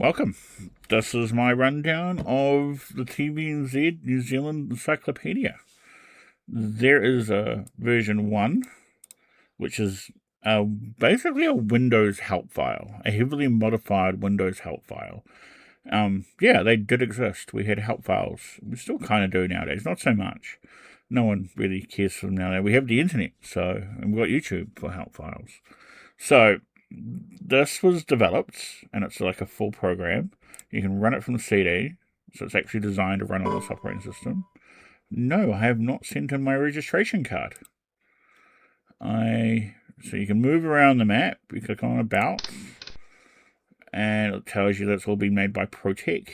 Welcome. This is my rundown of the TVNZ New Zealand Encyclopedia. There is a version 1, which is basically a Windows help file, a heavily modified Windows help file. Yeah, they did exist. We had help files. We still kind of do nowadays, not so much. No one really cares for them nowadays. We have the internet, and we've got YouTube for help files. So, this was developed, and it's like a full program. You can run it from the CD, so it's actually designed to run on this operating system. No, I have not sent in my registration card. So you can move around the map. You click on About, and it tells you that it's all been made by Protec.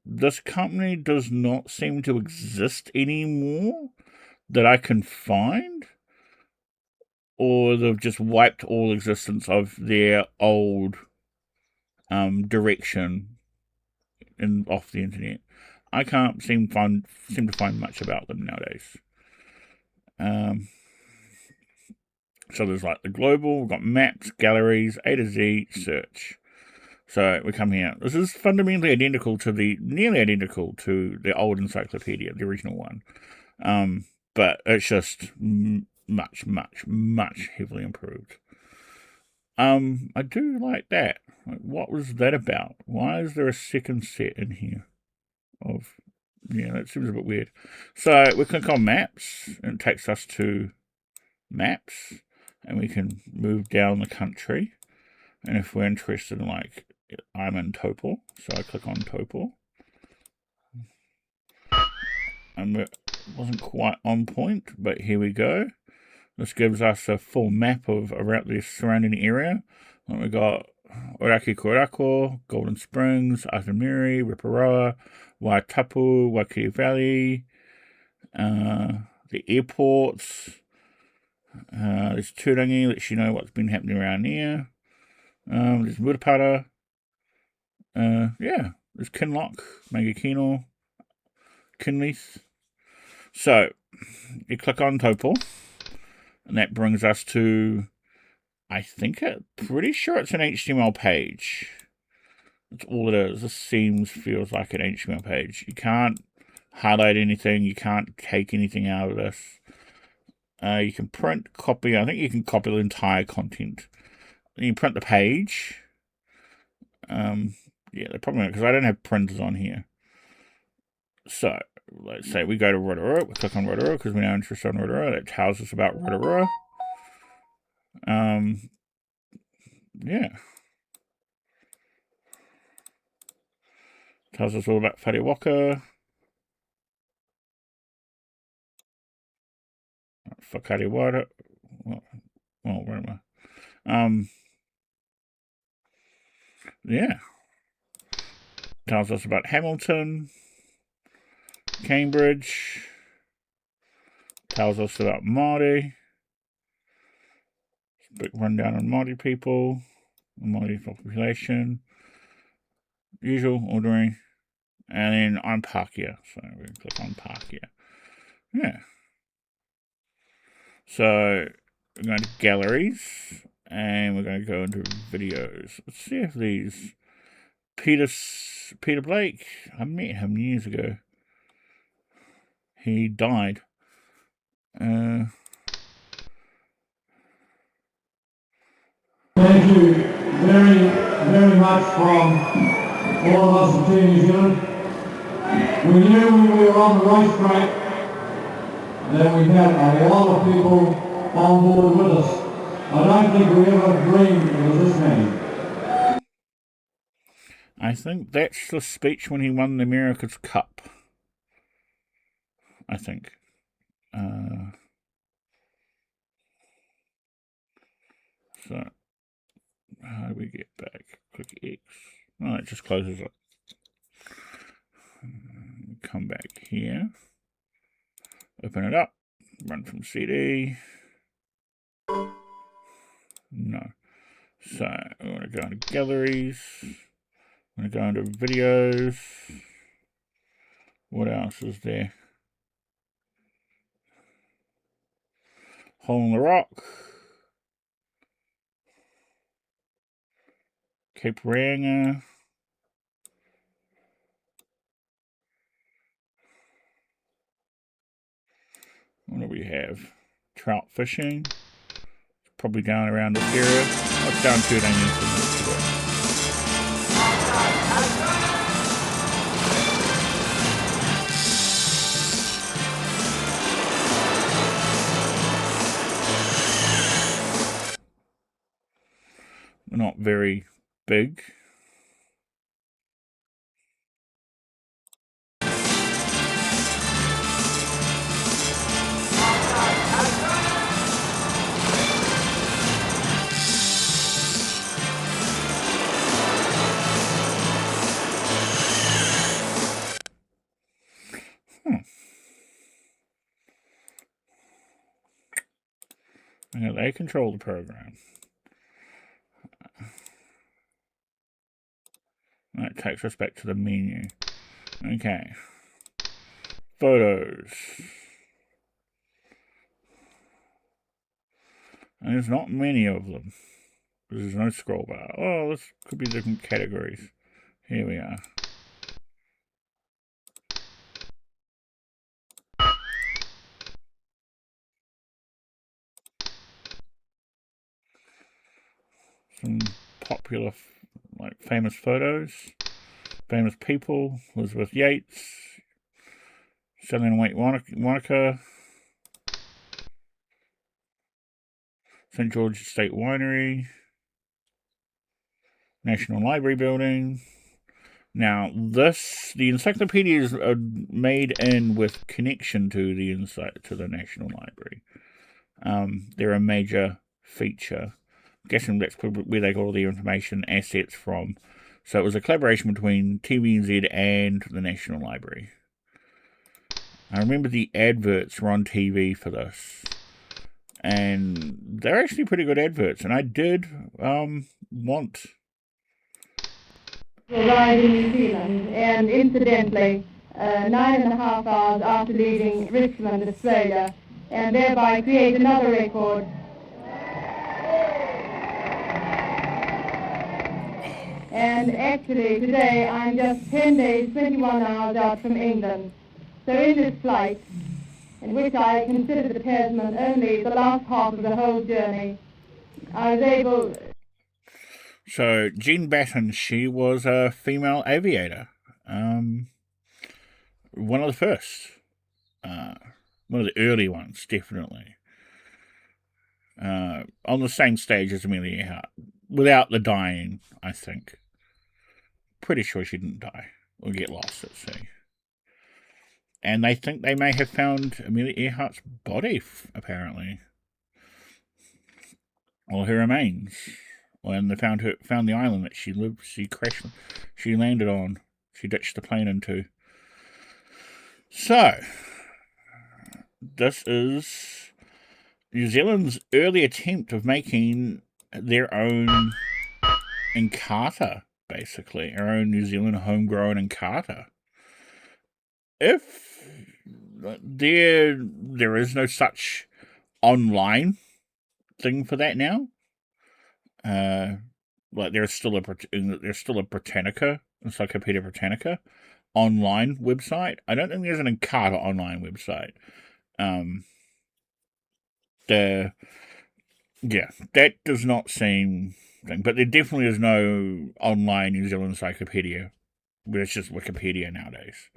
This company does not seem to exist anymore that I can find, or they've just wiped all existence of their old direction off the internet. I can't seem to find much about them nowadays. So there's like the global, we've got maps, galleries, A to Z, search. So we come here. This is fundamentally nearly identical to the old encyclopedia, the original one. But it's just much, much, much heavily improved. I do like that. What was that about? Why is there a second set in here? That seems a bit weird. So we click on maps, and it takes us to maps, and we can move down the country. And if we're interested in, I'm in Topol, so I click on Topol. And it wasn't quite on point, but here we go. This gives us a full map of around the surrounding area. And we got Oraki Korako, Golden Springs, Atamiri, Riparoa, Waitapu, Waikiri Valley, the airports. There's Turangi, lets you know what's been happening around here. There's Murapara. There's Kinloch, Magakino, Kinleith. So, you click on Topol, and that brings us to, pretty sure it's an HTML page. That's all it is. This feels like an HTML page. You can't highlight anything. You can't take anything out of this. You can copy. I think you can copy the entire content. Then you print the page. The problem is because I don't have printers on here. So, let's say we go to Rotorua. We click on Rotorua because we're now interested in Rotorua. That tells us about Rotorua. Tells us all about Whare Whakariwara. Where am I? Tells us about Hamilton, Cambridge. Tells us about Māori. Big rundown on Māori people, Māori population. Usual ordering. And then I'm Pākehā, so we can click on Pākehā. Yeah. So we're going to galleries, and we're going to go into videos. Let's see if these Peter Blake. I met him years ago. He died. Thank you very, very much from all of us at TV New Zealand. We knew when we were on the racetrack that we had a lot of people on board with us. I don't think we ever dreamed it was this many. I think that's the speech when he won the America's Cup. I think. So, how do we get back? Click X. Oh, it just closes it. Come back here. Open it up. Run from CD. No. So, we want to go into galleries. I'm going to go into videos. What else is there? Hole in the Rock. Cape Ranga. What do we have? Trout fishing. Probably down around this area. Oh, it's down 2 minutes to it. Not very big. Yeah, they control the program. That takes us back to the menu. Okay. Photos. And there's not many of them. There's no scroll bar. Oh, this could be different categories. Here we are. Some popular, like, famous photos. Famous people. Elizabeth Yates. Sally and Wait Wanaka. St. George State Winery. National Library Building. Now, the encyclopedia is made in with connection to the National Library. They're a major feature. I'm guessing that's where they got all the information assets from. So it was a collaboration between TVNZ and the National Library. I remember the adverts were on TV for this. And they're actually pretty good adverts. And I did want... arrived in New Zealand, and incidentally, 9.5 hours after leaving Richmond, Australia, and thereby create another record. And actually, today I'm just 10 days, 21 hours out from England. So in this flight, in which I considered the Tasman only the last half of the whole journey, I was able... So, Jean Batten, she was a female aviator. One of the first. One of the early ones, definitely. On the same stage as Amelia Earhart. Without the dying, I think. Pretty sure she didn't die or get lost at sea. And they think they may have found Amelia Earhart's body, apparently. Or her remains. When they found the island that she landed on, she ditched the plane into. So, this is New Zealand's early attempt of making their own Encarta, basically. Our own New Zealand homegrown Encarta. If there is no such online thing for that now, like there's still a Britannica, Encyclopedia Britannica online website. I don't think there's an Encarta online website. That does not seem thing, but there definitely is no online New Zealand encyclopedia. But it's just Wikipedia nowadays.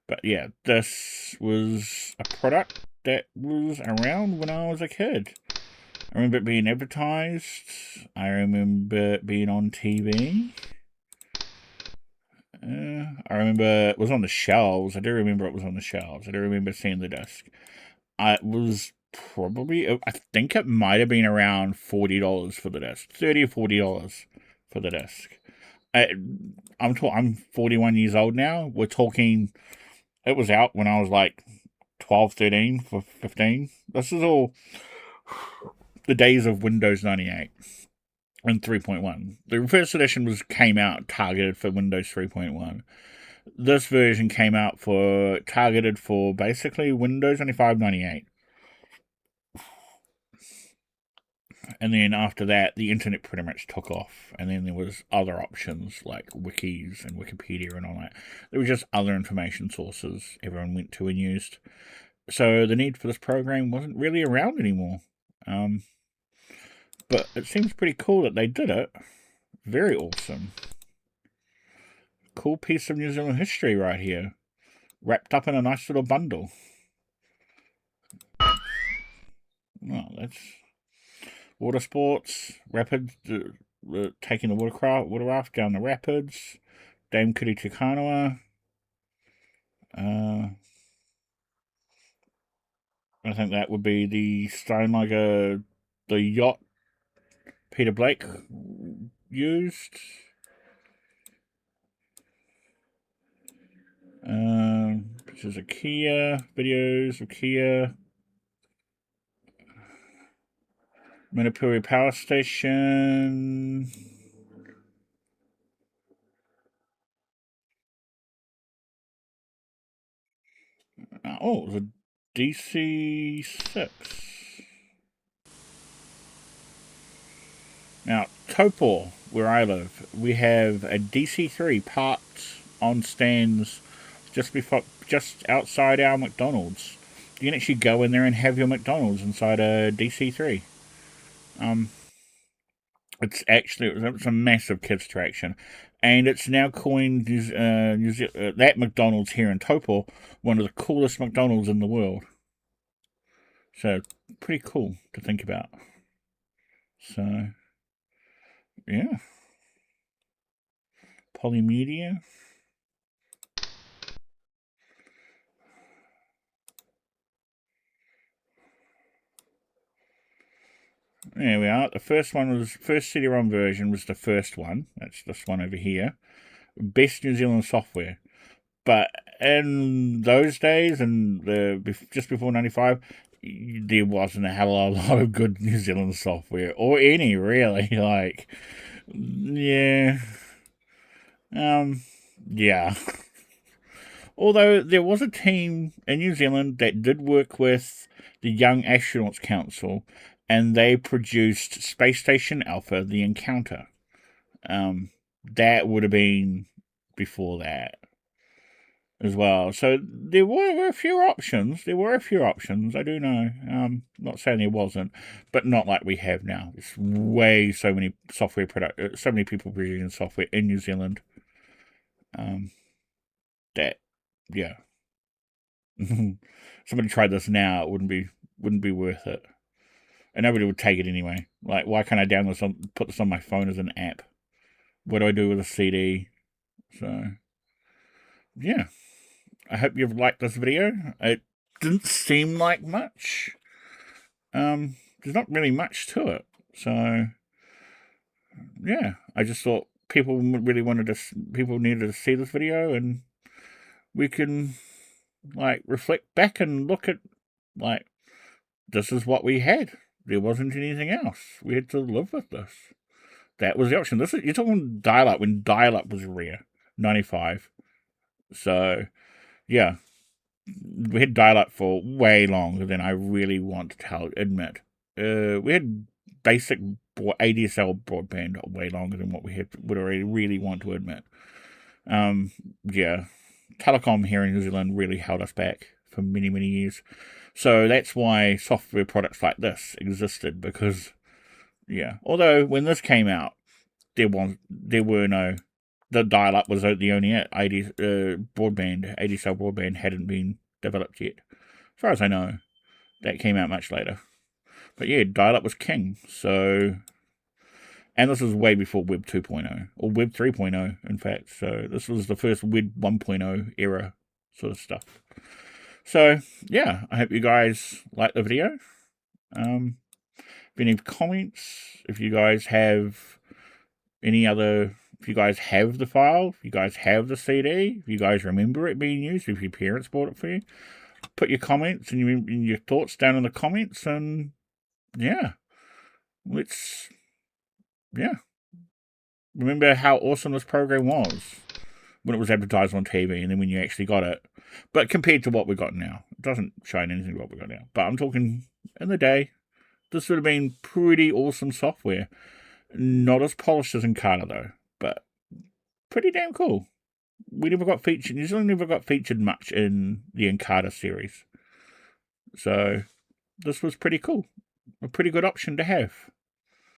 But yeah, this was a product that was around when I was a kid. I remember it being advertised. I remember it being on TV. I remember it was on the shelves. I do remember it was on the shelves. I do remember seeing the disc. It was probably, I think it might have been around $40 for the disc. $30 or $40 for the disc. I'm 41 years old now. We're talking, it was out when I was like 12, 13, 15. This is all the days of Windows 98 and 3.1. The first edition came out targeted for Windows 3.1. This version came out targeted for basically Windows 95, 98. And then after that, the internet pretty much took off. And then there was other options like wikis and Wikipedia and all that. There were just other information sources everyone went to and used. So the need for this program wasn't really around anymore. But it seems pretty cool that they did it. Very awesome. Cool piece of New Zealand history right here. Wrapped up in a nice little bundle. Oh, that's water sports, rapids, taking the water raft down the rapids, Dame Kuri Tukanua. I think that would be the Steinlager, the yacht Peter Blake used. Pictures of Kia, videos of Kia. Manapuri Power Station. Oh, it was a DC-6. Now, Taupo, where I live, we have a DC-3 parked on stands just outside our McDonald's. You can actually go in there and have your McDonald's inside a DC-3. It's a massive kids attraction, and it's now coined that McDonald's here in Taupo one of the coolest McDonald's in the world. So pretty cool to think about. So yeah, Polymedia. There we are. The first CD-ROM version was the first one. That's this one over here. Best New Zealand software. But in those days, and just before 95, there wasn't a hell of a lot of good New Zealand software. Or any, really. Like, yeah. Yeah. Although there was a team in New Zealand that did work with the Young Astronauts Council, and they produced Space Station Alpha, The Encounter. That would have been before that as well. So there were a few options. I do know. Not saying there wasn't, but not like we have now. It's so many so many people producing software in New Zealand. That, yeah. Somebody tried this now, it wouldn't be worth it. And nobody would take it anyway. Like, why can't I put this on my phone as an app? What do I do with a CD? So, yeah. I hope you've liked this video. It didn't seem like much. There's not really much to it. So, yeah. I just thought people needed to see this video, and we can, like, reflect back and look at, like, this is what we had. There wasn't anything else. We had to live with this. That was the option. You're talking dial-up when dial-up was rare, 95. So, yeah, we had dial-up for way longer than I really want to admit. We had basic ADSL broadband way longer than what we would really want to admit. Yeah, telecom here in New Zealand really held us back for many, many years. So that's why software products like this existed, because, yeah. Although when this came out, the dial-up was the only ADSL broadband hadn't been developed yet. As far as I know, that came out much later. But yeah, dial-up was king. So, and this was way before Web 2.0, or Web 3.0, in fact. So this was the first Web 1.0 era sort of stuff. So, yeah, I hope you guys like the video. If any comments, if you guys have the file, if you guys have the CD, if you guys remember it being used, if your parents bought it for you, put your comments and your thoughts down in the comments, and, yeah, remember how awesome this program was when it was advertised on TV, and then when you actually got it. But compared to what we got now, it doesn't shine anything what we got now. But I'm talking in the day, this would have been pretty awesome software. Not as polished as Encarta though, but pretty damn cool. We never got featured. New Zealand never got featured much in the Encarta series, so this was pretty cool. A pretty good option to have.